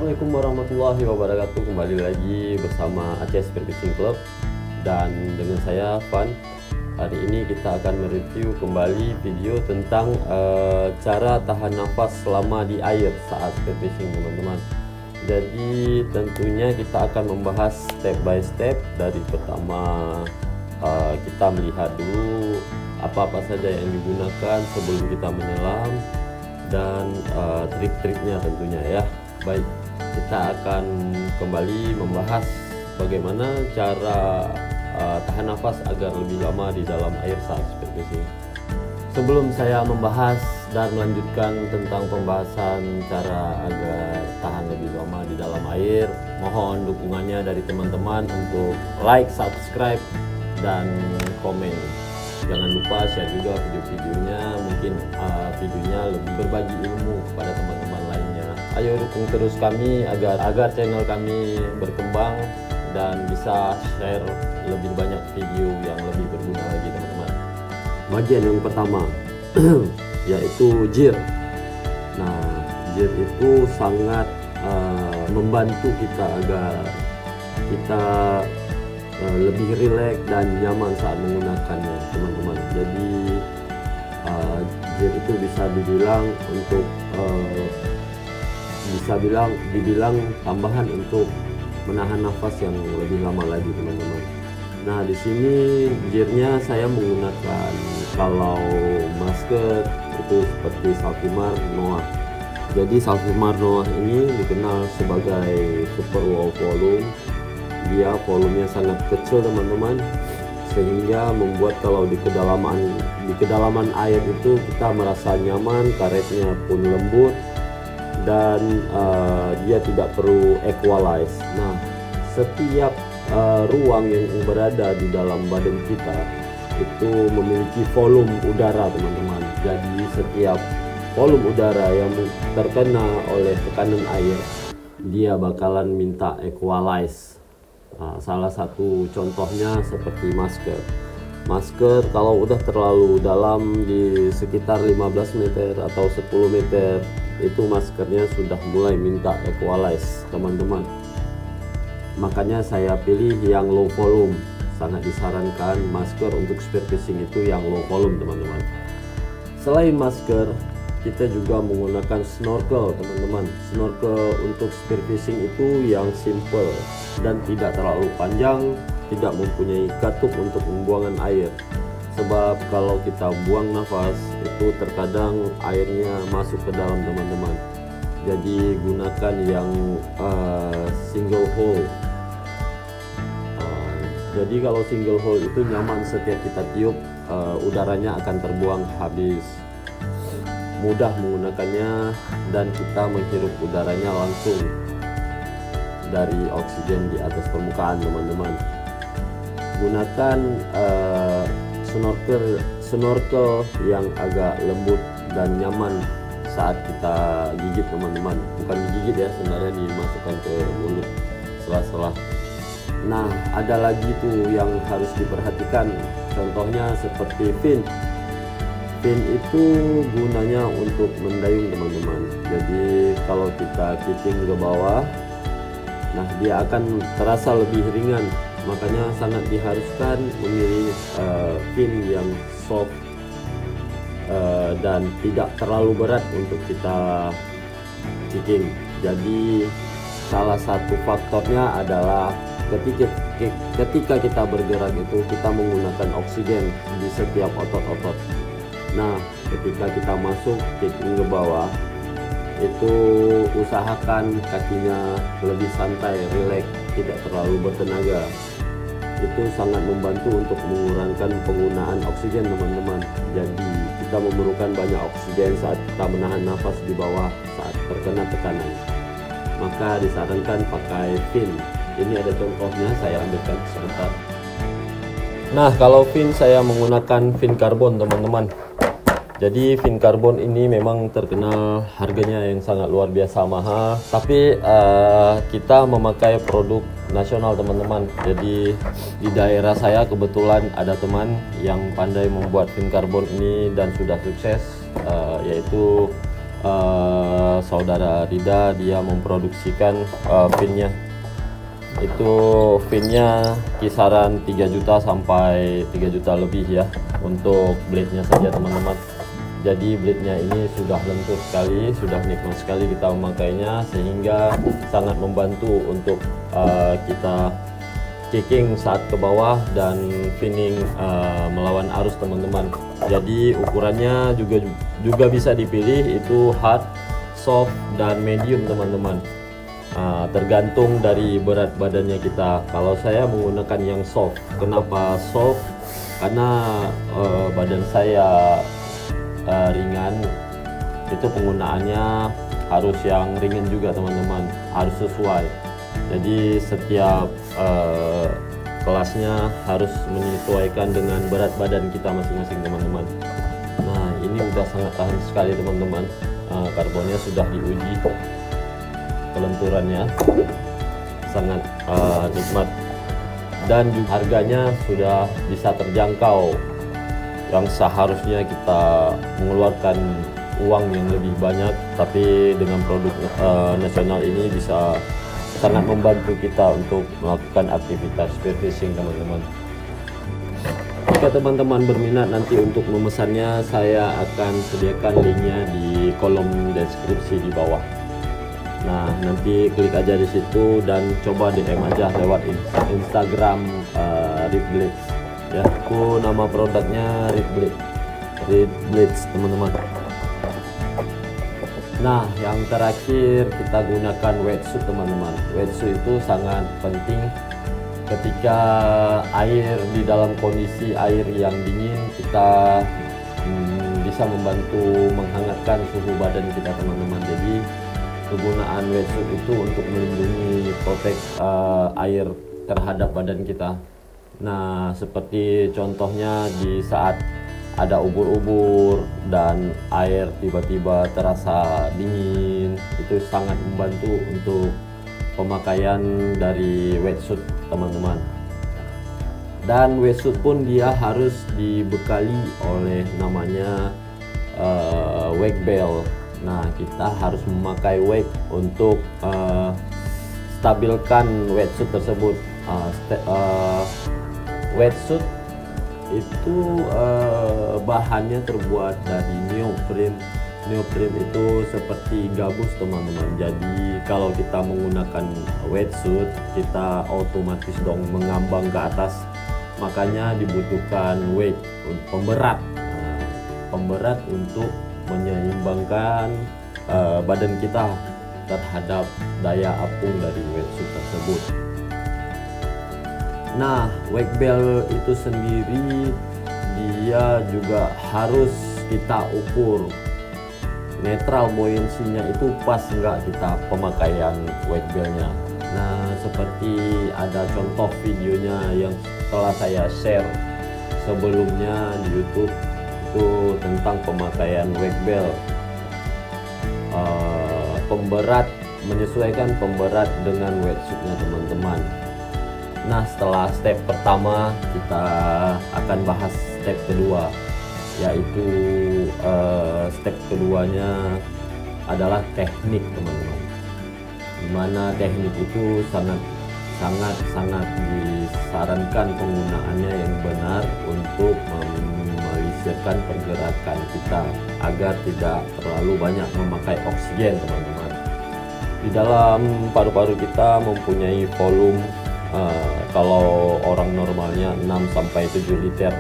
Assalamualaikum warahmatullahi wabarakatuh. Kembali lagi bersama Aceh Spearfishing Club dan dengan saya Van. Hari ini kita akan mereview kembali video tentang cara tahan nafas selama di air saat spearfishing, teman-teman. Jadi tentunya kita akan membahas step by step. Dari pertama kita melihat dulu apa-apa saja yang digunakan sebelum kita menyelam dan trik-triknya tentunya ya. Baik, kita akan kembali membahas bagaimana cara tahan nafas agar lebih lama di dalam air saat spearfishing. Sebelum saya membahas dan melanjutkan tentang pembahasan cara agar tahan lebih lama di dalam air, mohon dukungannya dari teman-teman untuk like, subscribe, dan komen. Jangan lupa share juga video-videonya, mungkin videonya lebih berbagi ilmu kepada teman-teman lainnya. Ayo dukung terus kami agar channel kami berkembang dan bisa share lebih banyak video yang lebih berguna lagi, teman-teman. Bagian yang pertama yaitu jir. Nah, jir itu sangat membantu kita agar kita lebih rileks dan nyaman saat menggunakannya, teman-teman. Jadi jir itu bisa dibilang untuk dibilang tambahan untuk menahan nafas yang lebih lama lagi, teman-teman. Nah, di sini jirnya saya menggunakan, kalau masker itu seperti Saltimar Noah. Jadi Saltimar Noah ini dikenal sebagai super low volume. Dia volumenya sangat kecil, teman-teman, sehingga membuat kalau di kedalaman air itu kita merasa nyaman, karetnya pun lembut, dan dia tidak perlu equalize. Nah, setiap ruang yang berada di dalam badan kita itu memiliki volume udara, teman-teman. Jadi setiap volume udara yang terkena oleh tekanan air, dia bakalan minta equalize. Nah, salah satu contohnya seperti masker. Masker kalau udah terlalu dalam di sekitar 15 meter atau 10 meter, itu maskernya sudah mulai minta equalize, teman-teman. Makanya saya pilih yang low volume. Sangat disarankan masker untuk spearfishing itu yang low volume, teman-teman. Selain masker, kita juga menggunakan snorkel, teman-teman. Snorkel untuk spearfishing itu yang simple dan tidak terlalu panjang, tidak mempunyai katup untuk pembuangan air. Sebab kalau kita buang nafas itu terkadang airnya masuk ke dalam, teman-teman. Jadi gunakan yang single hole. Jadi kalau single hole itu nyaman, setiap kita tiup udaranya akan terbuang habis. Mudah menggunakannya dan kita menghirup udaranya langsung dari oksigen di atas permukaan, teman-teman. Gunakan snorkel yang agak lembut dan nyaman saat kita gigit, teman-teman. Bukan digigit ya, sebenarnya dimasukkan ke mulut sela-sela. Nah, ada lagi tuh yang harus diperhatikan, contohnya seperti fin. Fin itu gunanya untuk mendayung, teman-teman. Jadi kalau kita keeping ke bawah, nah dia akan terasa lebih ringan. Makanya sangat diharuskan memilih fin yang soft dan tidak terlalu berat untuk kita kicking. Jadi salah satu faktornya adalah ketika kita bergerak itu kita menggunakan oksigen di setiap otot-otot. Nah, ketika kita masuk kicking ke bawah, itu usahakan kakinya lebih santai, rileks, tidak terlalu bertenaga. Itu sangat membantu untuk mengurangkan penggunaan oksigen, teman-teman. Jadi kita memerlukan banyak oksigen saat kita menahan nafas di bawah saat terkena tekanan. Maka disarankan pakai fin. Ini ada contohnya, saya ambilkan sebentar. Nah, kalau fin saya menggunakan fin karbon, teman-teman. Jadi fin karbon ini memang terkenal harganya yang sangat luar biasa mahal, tapi kita memakai produk nasional, teman-teman. Jadi di daerah saya kebetulan ada teman yang pandai membuat fin karbon ini dan sudah sukses, yaitu saudara Rida dia memproduksikan finnya. Itu finnya kisaran 3 juta sampai 3 juta lebih ya untuk blade-nya saja teman-teman. Jadi blade-nya ini sudah lentur sekali, sudah nikmat sekali kita memakainya, sehingga sangat membantu untuk kita kicking saat ke bawah dan finning melawan arus teman-teman. Jadi ukurannya juga bisa dipilih, itu hard, soft, dan medium teman-teman. Tergantung dari berat badannya kita. Kalau saya menggunakan yang soft. Kenapa soft? Karena badan saya ringan, itu penggunaannya harus yang ringan juga teman-teman, harus sesuai. Jadi setiap kelasnya harus menyesuaikan dengan berat badan kita masing-masing teman-teman. Nah ini udah sangat tahan sekali teman-teman. Karbonnya sudah diuji, kelenturannya sangat nikmat, dan juga harganya sudah bisa terjangkau, yang seharusnya kita mengeluarkan uang yang lebih banyak, tapi dengan produk nasional ini bisa sangat membantu kita untuk melakukan aktivitas spearfishing teman-teman. Jika teman-teman berminat nanti untuk memesannya, saya akan sediakan linknya di kolom deskripsi di bawah. Nah nanti klik aja di situ dan coba DM aja lewat Instagram Reed Blades ya. Aku nama produknya Reed Blades teman-teman. Nah yang terakhir kita gunakan wetsuit teman-teman. Wetsuit itu sangat penting ketika air di dalam kondisi air yang dingin, kita bisa membantu menghangatkan suhu badan kita teman-teman. Jadi penggunaan wetsuit itu untuk melindungi air terhadap badan kita. Nah seperti contohnya di saat ada ubur-ubur dan air tiba-tiba terasa dingin, itu sangat membantu untuk pemakaian dari wetsuit teman-teman. Dan wetsuit pun dia harus dibekali oleh namanya wake bell. Nah kita harus memakai wake untuk stabilkan wetsuit tersebut. Wetsuit itu bahannya terbuat dari neoprene. Neoprene itu seperti gabus teman-teman. Jadi kalau kita menggunakan wetsuit, kita otomatis dong mengambang ke atas. Makanya dibutuhkan weight, pemberat untuk menyeimbangkan badan kita terhadap daya apung dari wetsuit tersebut. Nah wake bell itu sendiri dia juga harus kita ukur netral buoyancy-nya itu pas enggak kita pemakaian wake bell-nya. Nah seperti ada contoh videonya yang telah saya share sebelumnya di YouTube, itu tentang pemakaian wake bell. Menyesuaikan pemberat dengan wetsuit-nya teman-teman. Nah setelah step pertama kita akan bahas step kedua, yaitu step keduanya adalah teknik teman-teman. Dimana teknik itu sangat disarankan penggunaannya yang benar untuk meminimalisirkan pergerakan kita agar tidak terlalu banyak memakai oksigen teman-teman. Di dalam paru-paru kita mempunyai volume kalau orang normalnya 6-7 liter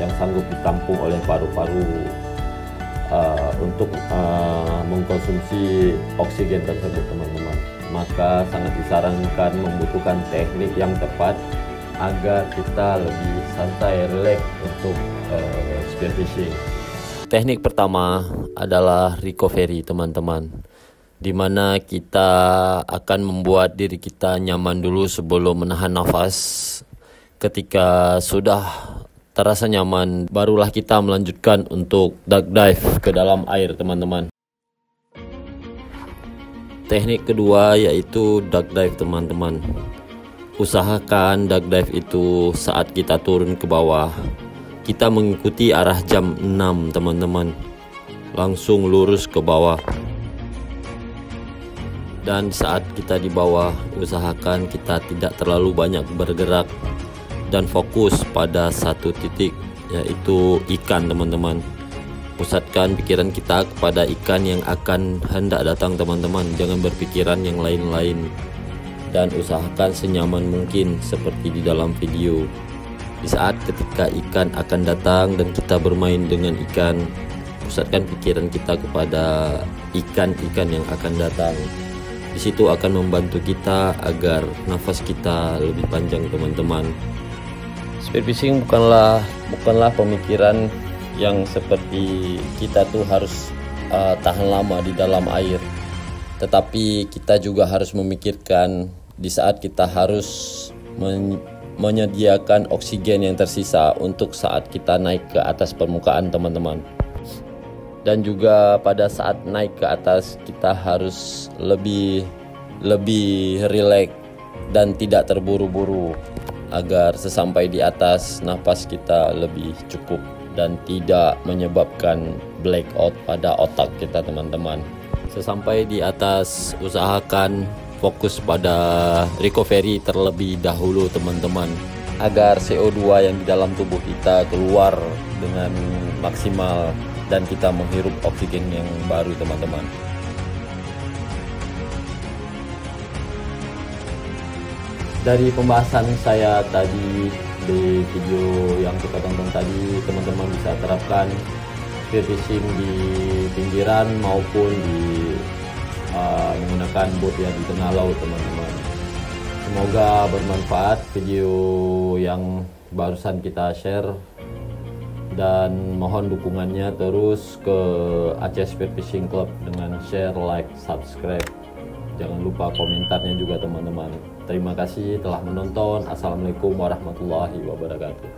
yang sanggup ditampung oleh paru-paru untuk mengkonsumsi oksigen tersebut teman-teman. Maka sangat disarankan membutuhkan teknik yang tepat agar kita lebih santai, relax untuk spearfishing. Teknik pertama adalah recovery teman-teman, dimana kita akan membuat diri kita nyaman dulu sebelum menahan nafas. Ketika sudah terasa nyaman, barulah kita melanjutkan untuk duck dive ke dalam air teman-teman. Teknik kedua yaitu duck dive teman-teman. Usahakan duck dive itu saat kita turun ke bawah, kita mengikuti arah jam 6 teman-teman. langsung lurus ke bawah. Dan saat kita di bawah, usahakan kita tidak terlalu banyak bergerak dan fokus pada satu titik, yaitu ikan teman-teman. Pusatkan pikiran kita kepada ikan yang akan hendak datang teman-teman, jangan berpikiran yang lain-lain. Dan usahakan senyaman mungkin seperti di dalam video. Di saat ketika ikan akan datang dan kita bermain dengan ikan, pusatkan pikiran kita kepada ikan-ikan yang akan datang. Di situ akan membantu kita agar nafas kita lebih panjang teman-teman. Spearfishing bukanlah pemikiran yang seperti kita tuh harus tahan lama di dalam air. Tetapi kita juga harus memikirkan di saat kita harus menyediakan oksigen yang tersisa untuk saat kita naik ke atas permukaan teman-teman. Dan juga pada saat naik ke atas kita harus lebih rileks dan tidak terburu-buru agar sesampai di atas napas kita lebih cukup dan tidak menyebabkan blackout pada otak kita teman-teman. Sesampai di atas, usahakan fokus pada recovery terlebih dahulu teman-teman, agar CO2 yang di dalam tubuh kita keluar dengan maksimal dan kita menghirup oksigen yang baru teman-teman. Dari pembahasan saya tadi di video yang kita tonton tadi, teman-teman bisa terapkan spearfishing di pinggiran maupun di menggunakan boat yang di tengah laut teman-teman. Semoga bermanfaat video yang barusan kita share, dan mohon dukungannya terus ke Aceh Spearfishing Club dengan share, like, subscribe. Jangan lupa komentarnya juga teman-teman. Terima kasih telah menonton. Assalamualaikum warahmatullahi wabarakatuh.